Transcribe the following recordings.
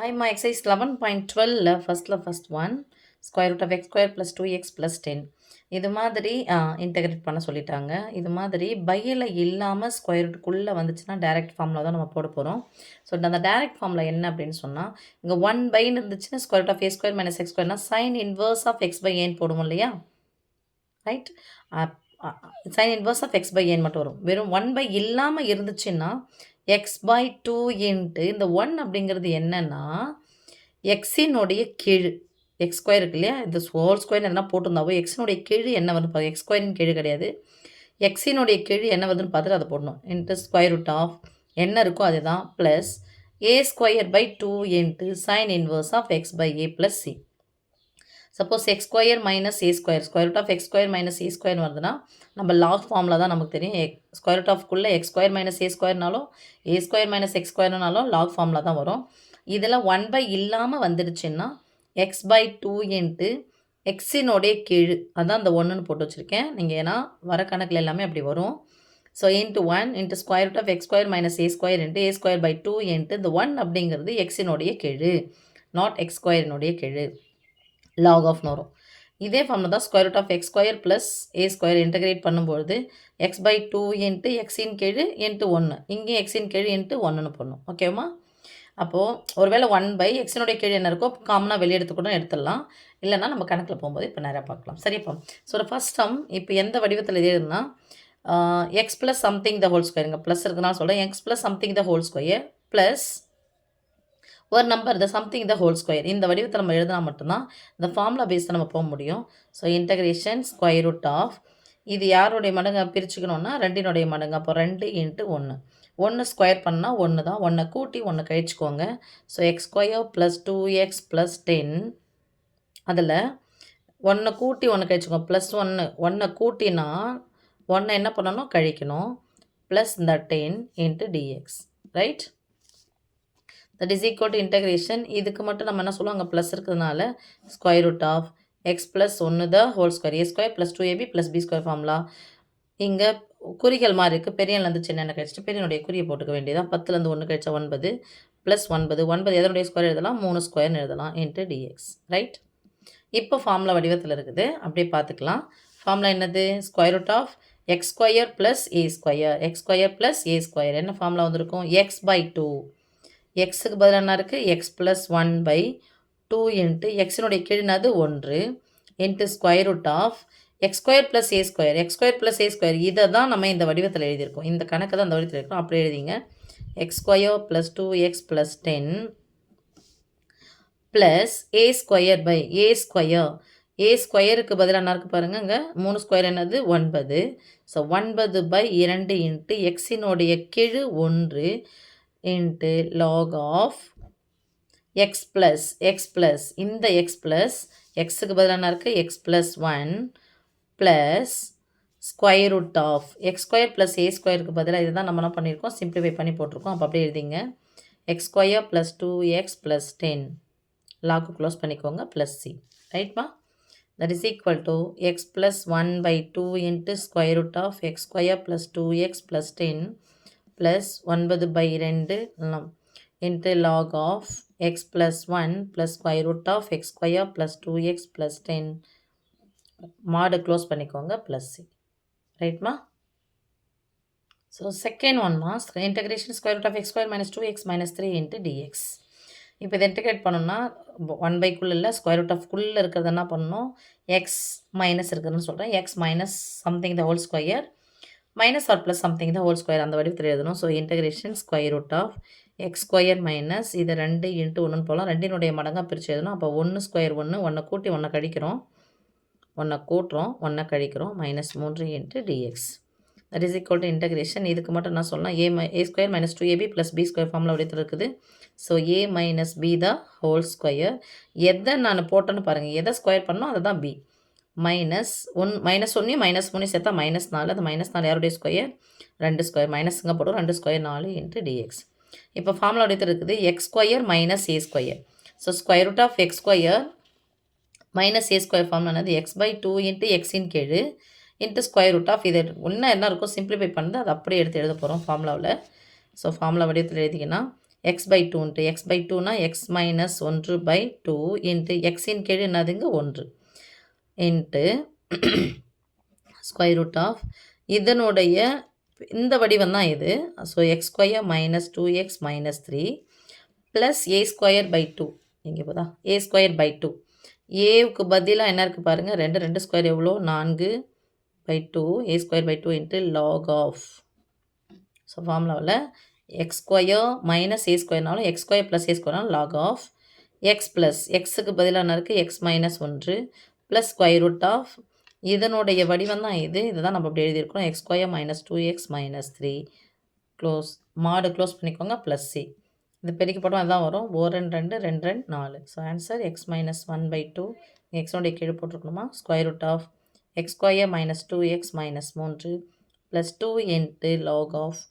I'm exercise 11.12 first one square root of x square plus 2x plus 10 இது மாதிரி integrate பண்ண சொல்லிட்டாங்க. இது மாதிரி பையில் இல்லாமல் ஸ்கொயர் ரூட்டுக்குள்ளே வந்துச்சுன்னா டைரக்ட் ஃபார்முலா தான் நம்ம போட போகிறோம். ஸோ அந்த டைரக்ட் ஃபார்முலா என்ன அப்படின்னு சொன்னால், இங்கே 1/ன்னு இருந்துச்சுன்னா square root of A square minus X ஸ்கொயர்னா sine inverse of X by ஏன்னு போடுவோம் இல்லையா, right? Sine inverse of X by ஏன்னு மட்டும் வரும். வெறும் 1/, இல்லாமல் இருந்துச்சுன்னா x/2 இன்ட்டு இந்த 1 அப்படிங்கிறது என்னன்னா எக்ஸினுடைய கீழ் எக்ஸ் ஸ்கொயர் இருக்கு இல்லையா, இந்த ஹோல் ஸ்கொயர் என்ன போட்டிருந்தாவோ எக்ஸினுடைய கீழ் என்ன வருது பாருங்க. எக்ஸ் ஸ்கொயரின் கீழ் கிடையாது, எக்ஸினுடைய கீழ் என்ன வருதுன்னு பார்த்துட்டு அதை போடணும். இன்ட்டு ஸ்கொயர் ரூட் ஆஃப் என்ன இருக்கோ அதுதான் plus A square by 2 into sine inverse of X by A plus C. Suppose X square minus A square, square root of X square minus A square வருதுன்னா நம்ம log ஃபார்மில் தான் நமக்கு தெரியும். Square root ஆஃப்குள்ளே எக்ஸ் ஸ்கொயர் மைனஸ் ஏ ஸ்கொயர்னாலும் A square minus X ஸ்கொயர்னாலும் log ஃபார்மில் தான் வரும். இதில் 1/, இல்லாமல் வந்துடுச்சுன்னா x/2 இன்ட்டு எக்ஸினுடைய கீழ், அதான் அந்த 1ன்னு போட்டு வச்சுருக்கேன். நீங்கள் ஏன்னா வர கணக்கில் எல்லாமே அப்படி வரும். So into 1 into square root of X square minus A square into a square by 2 into இந்த 1 அப்படிங்கிறது எக்ஸினுடைய கீழ், நாட் எக்ஸ் ஸ்கொயரினுடைய கீழ், லாக் ஆஃப்னு வரும். இதே ஃபார்மில் தான் square root of X square plus A square integrate பண்ணும்பொழுது x/2 இன்ட்டு எக்ஸின் கீழ் இன்ட்டு 1, இங்கே எக்ஸின் கீழ் இன்ட்டு 1ன்னு போடணும். ஓகேவா? அப்போது ஒருவேளை 1/, எக்ஸினுடைய கீழ் என்ன இருக்கோ காமனாக வெளியே எடுத்துக்கூட எடுத்துடலாம், இல்லைனா நம்ம கணக்கில் போகும்போது இப்போ நிறையா பார்க்கலாம். சரிப்பா? ஸோ ஃபஸ்ட் சம் இப்போ எந்த வடிவத்தில் எழுதுனா X plus something the whole square, இங்கே ப்ளஸ் இருக்குதுனால சொல்கிறேன். X plus something the whole square plus ஒரு number the something the whole square, இந்த வடிவத்தில் நம்ம எழுதினா மட்டும்தான் இந்த ஃபார்முலா பேஸில் நம்ம போக முடியும். So integration square root of இது யாருடைய மடங்கை பிரிச்சுக்கணுன்னா 2னுடைய மடங்கு. அப்போ 2 இன்ட்டு 1, 1 ஸ்கொயர் பண்ணால் 1 தான், 1 கூட்டி 1 கழிச்சுக்கோங்க. So X square plus 2x plus 10, அதில் 1 கூட்டி 1 கழிச்சுக்கோங்க ப்ளஸ் 1 கூட்டினா 1 என்ன பண்ணணும் கழிக்கணும், ப்ளஸ் இந்த 10 into dx, right? That is equal to integration. இதுக்கு மட்டும் நம்ம என்ன சொல்லுவோம், அங்கே ப்ளஸ் இருக்கிறதுனால square root of X plus 1 the whole square, a square plus 2ab plus b square formula. இங்கே குறிகள் மாதிரி இருக்குது, பெரியன்லேருந்து சின்ன கழிச்சிட்டு பெரியனுடைய குறியை போட்டுக்க வேண்டியதான். 10லேருந்து 1 கழிச்சா 9 ப்ளஸ் 9 எதனுடைய ஸ்கொயர் எழுதலாம், 3 ஸ்கொயர்னு எழுதலாம் இன்ட்டு டிஎக்ஸ், ரைட்? இப்போ ஃபார்முலா வடிவத்தில் இருக்குது, அப்படியே பார்த்துக்கலாம். ஃபார்முலா என்னது, square root of X square plus A square, X square plus A square என்ன ஃபார்முலா வந்திருக்கும், x/2, எக்ஸுக்கு பதிலாக என்ன இருக்குது, எக்ஸ் ப்ளஸ் 1/2 இன்ட்டு எக்ஸினுடைய கீழ்னது 1 into square root of X square plus A square, X square plus A square இதை தான் நம்ம இந்த வடிவத்தில் எழுதியிருக்கோம். இந்த கணக்கு தான் இந்த வடிவத்தில் இருக்கோம், அப்படி எழுதிங்க. X square plus 2x plus 10 plus A square by A square, A ஸ்கொயருக்கு பதிலாக என்ன இருக்குது பாருங்கள், இங்கே 3 ஸ்கொயர் என்னது 9. ஸோ 9/2 இன்ட்டு எக்ஸினுடைய கீழ் 1 into log of X plus இந்த எக்ஸ் ப்ளஸ் எக்ஸுக்கு பதிலாக என்ன இருக்குது X plus 1 plus square root of X square plus A ஸ்கொயருக்கு பதிலாக இது தான் நம்ம என்ன பண்ணியிருக்கோம், சிம்பிளிஃபை பண்ணி போட்டிருக்கோம். அப்போ அப்படியே எழுதிங்க, X square plus 2x plus 10 log close பண்ணிக்கோங்க ப்ளஸ் சி, ரைட்மா? That is equal to X plus 1/2 into square root of X square plus 2x plus 10 plus 9/2 into log of X plus 1 plus square root of X square plus 2x plus 10 mod close பண்ணிக்கோங்க plus C, ரைட்மா? So second ஒன்மா integration square root of X square minus 2x minus 3 into dx. இப்போ இதை integrate பண்ணணும்னா 1/குள்ளே இல்லை square root ஆஃப்குள்ளே இருக்கிறது என்ன பண்ணணும், எக்ஸ் மைனஸ் இருக்குதுன்னு சொல்கிறேன், x minus something the whole square minus r plus something the whole square அந்த வடிவத்தில் எழுதணும். So integration square root of X square minus இது 2 இன்ட்டு 1ன்னு போகலாம், 2னுடைய மடங்காக பிரித்து எழுதணும். அப்போ 1 ஸ்கொயர் 1 கூட்டி 1 கழிக்கிறோம், 1 கூட்டுறோம் 1 கழிக்கிறோம் minus 3 into dx. That is equal to integration. இதுக்கு மட்டும் என்ன சொல்லலாம், a square minus 2ab plus b square formula வடிவத்தில் இருக்குது. So a minus b the whole square, எதை நான் போட்டேன்னு பாருங்கள், எதை ஸ்கொயர் பண்ணோம் அதை தான் பி, மைனஸ் 1 மைனஸ் 3 சேர்த்தா மைனஸ் 4, அது மைனஸ் 4 யாருடைய ஸ்கொயர் 2 ஸ்கொயர், மைனஸுங்க போடும் 2 ஸ்கொயர் 4 இன்ட்டு டிஎக்ஸ். இப்போ ஃபார்முலா வடிவத்தில் இருக்குது x square minus A square. So square root of X square minus A square formula என்னது, x/2 இன்ட்டு எக்ஸின் கீழ் இன்ட்டு ஸ்கொயர் ரூட் ஆஃப் இது இன்னும் என்ன இருக்கும் சிம்பிளிஃபை பண்ணுறது, அது அப்படியே எடுத்து எழுத போகிறோம் ஃபார்முலாவில். ஸோ ஃபார்முலா வடிவத்தில் எழுதிங்கன்னா எக்ஸ் பை டூன்ட்டு எக்ஸ் பை டூனா எக்ஸ் மைனஸ் 1/2 இன்ட்டு எக்ஸின் கீழ் என்னதுங்க 1 இன்ட்டு ஸ்கொயர் ரூட் ஆஃப் இதனுடைய இந்த வடிவம் தான் இது. So X square minus 2x minus 3 plus A square by 2 இங்கே போதா ஏ ஸ்கொயர் பை 2 ஏவுக்கு பதிலாக என்ன இருக்குது பாருங்கள் 2 ஸ்கொயர் எவ்வளோ 4/2 a square by 2 into log of. So ஃபார்முலாவில் எக்ஸ் ஸ்கொயர் மைனஸ் ஏ ஸ்கொயர்னாலும் எக்ஸ் ஸ்கொயர் ப்ளஸ் ஏ ஸ்கொயர்னாலும் லாக் ஆஃப் எக்ஸ் ப்ளஸ் எக்ஸுக்கு பதிலாக என்ன இருக்குது x minus 1 plus square root of இதனுடைய வடிவம் தான் இது. இதுதான் நம்ம அப்படி எழுதியிருக்கிறோம் x square minus 2x minus 3 close mod close பண்ணிக்கோங்க ப்ளஸ் சி. இது பெருக்கி போட்டோம் அதுதான் வரும் 4 2 2 2 4. ஸோ ஆன்சர் எக்ஸ் மைனஸ் 1/2 எக்ஸோடைய கீழே போட்டிருக்கணுமா square root of X square minus 2x minus 3 plus 2 into log of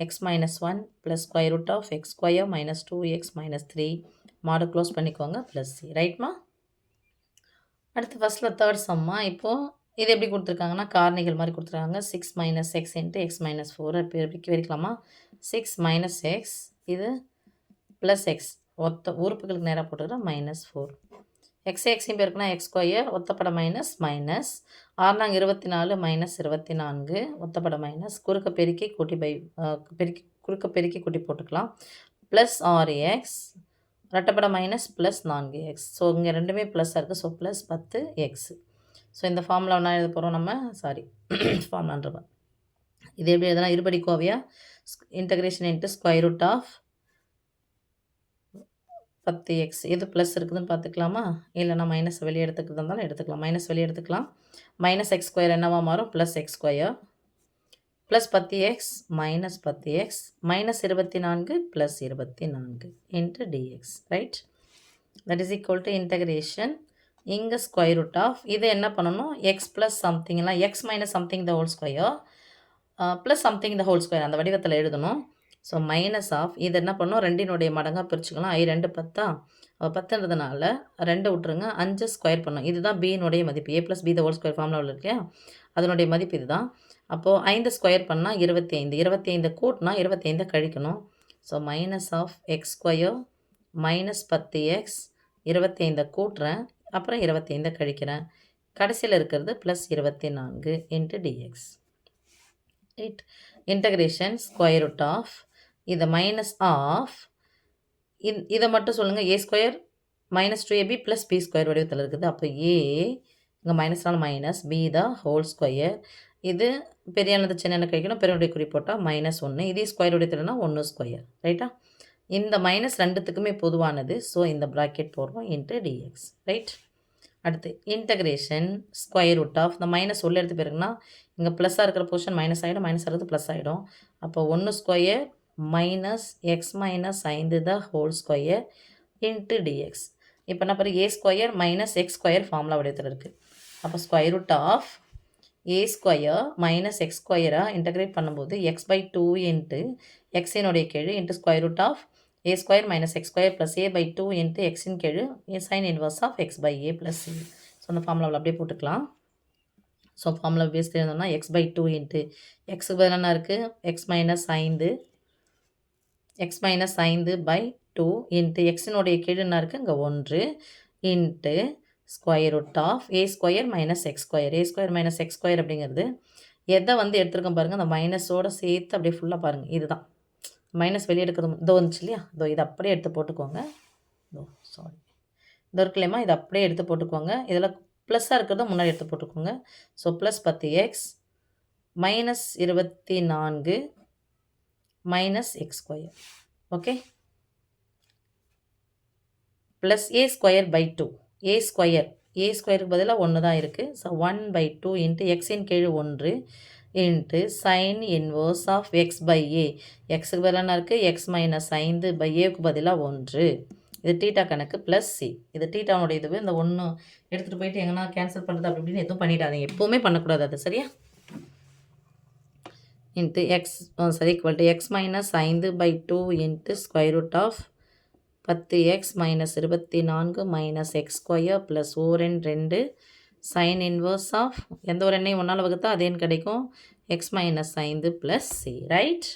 x minus 1 plus square root of X square minus 2x minus 3 mod close பண்ணிக்கோங்க plus C. ரைட்மா? அடுத்து ஃபஸ்ட்டில் third சம்மா. இப்போது இது எப்படி கொடுத்துருக்காங்கன்னா காரணிகள் மாதிரி கொடுத்துருக்காங்க 6 minus x into x minus 4 வரைக்கலாமா 6 மைனஸ் எக்ஸ் இது ப்ளஸ் எக்ஸ் ஒத்த உறுப்புகளுக்கு நேராக போட்டுக்கிறேன் மைனஸ் 4 எக்ஸையும் பேருக்குன்னா எக்ஸ் ஸ்கொயர் ஒத்தப்பட மைனஸ் மைனஸ் 6 மைனஸ் 24 ஒத்தப்பட மைனஸ் குறுக்க பெருக்கி கூட்டி குறுக்க பெருக்கி கூட்டி போட்டுக்கலாம் ப்ளஸ் 6x ரெட்டப்பட மைனஸ் ப்ளஸ் 4x. ஸோ இங்கே ரெண்டுமே ப்ளஸ்ஸாக இருக்குது. So plus 10x. ஸோ இந்த ஃபார்முலா ஒன்றா எழுத போகிறோம் நம்ம ஃபார்முலான்றப்ப இது எப்படி எதனா இருபடி கோவையா integration into square root of 10x எது ப்ளஸ் இருக்குதுன்னு பார்த்துக்கலாமா இல்லைனா மைனஸ் வெளியே எடுத்துக்கிறதா இருந்தாலும் எடுத்துக்கலாம். மைனஸ் வெளியே எடுத்துக்கலாம். மைனஸ் எக்ஸ் ஸ்கொயர் என்னவா மாறும் plus x square plus 10x minus 10x minus 24 plus 24 into dx. Right? That is equal to integration இங்கே ஸ்கொயர் ரூட் ஆஃப் இதை என்ன பண்ணணும் எக்ஸ் ப்ளஸ் சம்திங்னா x minus something the whole square plus something the whole square அந்த வடிவத்தில் எழுதணும். So minus of இது என்ன பண்ணணும் ரெண்டினுடைய மடங்காக பிரிச்சுக்கலாம். 2 10 10ன்றதுனால 2 விட்டுருங்க 5 ஸ்கொயர் பண்ணணும். இதுதான் பியினுடைய மதிப்பு a plus b the whole square ஃபார்முலாவில் இருக்கு இல்லையா அதனுடைய மதிப்பு இதுதான். அப்போது 5 ஸ்கொயர் பண்ணால் 25 கூட்டினா 25 கழிக்கணும். So minus of X square minus 10x 25 கூட்டுறேன் அப்புறம் 25 கழிக்கிறேன் கடைசியில் இருக்கிறது plus 24 into dx. Right? Integration square root of இதை மைனஸ் ஆஃப் இதை மட்டும் சொல்லுங்கள் a square minus 2ab plus b square வடிவத்தில் இருக்குது. அப்போ ஏ இங்கே மைனஸ்னால minus b the whole square இது பெரியானது சின்ன கழிக்கணும் பெருனுடைய குறி போட்டால் மைனஸ் 1 இதே ஸ்கொயர் வடிவத்தில்னா 1 ஸ்கொயர். ரைட்டா? இந்த மைனஸ் ரெண்டுத்துக்குமே பொதுவானது. ஸோ இந்த ப்ராக்கெட் போடுறோம் இன்ட்டு டிஎக்ஸ். ரைட்? அடுத்து இன்டகிரேஷன் ஸ்கொயர் ரூட் ஆஃப் இந்த மைனஸ் உள்ள எடுத்து போயிருக்குன்னா இங்கே ப்ளஸ்ஸாக இருக்கிற போர்ஷன் மைனஸ் ஆகிடும் மைனஸ் ஆகிறது ப்ளஸ் ஆகிடும். அப்போ 1 square minus x minus 5 the whole square into dx. இப்போ என்ன பாரு a square minus x square formula வடிவத்தில் இருக்குது. அப்போ square root of A square minus x ஸ்கொயராக இன்டகிரேட் பண்ணும்போது எக்ஸ் பை 2 இன்ட்டு எக்ஸினுடைய கீழ் into square root of A square minus x square plus a by 2 into எக்ஸின் கீழ் a sine inverse of X by A plus c. So அந்த ஃபார்முலாவில் அப்படியே போட்டுக்கலாம். ஸோ ஃபார்முலா பேஸ் எழுதணும்னா எக்ஸ் பை 2 இன்ட்டு எக்ஸுக்கு பதில் என்ன இருக்குது எக்ஸ் மைனஸ் 5 பை 2 இன்ட்டு எக்ஸினுடைய கீழ் என்ன இருக்குது இங்கே 1 into square root of A square minus x square a square minus x square அப்படிங்கிறது எதை எடுத்துருக்கோம் பாருங்கள் அந்த மைனஸோடு சேர்த்து அப்படியே ஃபுல்லாக பாருங்கள் இதுதான் மைனஸ் வெளியே எடுக்கிறது இதோ வந்துச்சு இல்லையா இதோ இதை அப்படியே எடுத்து போட்டுக்கோங்க. இதோ இருக்கு இல்லையம்மா இதை அப்படியே எடுத்து போட்டுக்கோங்க. இதில் ப்ளஸ்ஸாக இருக்கிறத முன்னாடி எடுத்து போட்டுக்கோங்க. So plus 10x minus 24 minus x square okay plus A square by 2 a ஸ்கொயருக்கு பதிலாக 1 தான் இருக்குது. ஸோ 1/2 இன்ட்டு எக்ஸின் கீழ் 1 into sine inverse of X by a எக்ஸுக்கு பதிலாக என்ன இருக்குது எக்ஸ் மைனஸ் 5 பை ஏவுக்கு பதிலாக 1 இது டீட்டா கணக்கு ப்ளஸ் சி இது டீட்டாவுடைய இதுவே இந்த 1 எடுத்துகிட்டு போயிட்டு எங்கன்னா கேன்சல் பண்ணுறது அப்படி இப்படின்னு எதுவும் பண்ணிடாதீங்க எப்போவுமே பண்ணக்கூடாது அது சரியா. Into x equal to x minus 5/2 into square root of 10x minus 24 minus x square plus 2 sine inverse of எந்த ஒரு எண்ணையும் 1ஆல் வகுத்தா அதேன்னு கிடைக்கும் x minus 5 plus c. Right?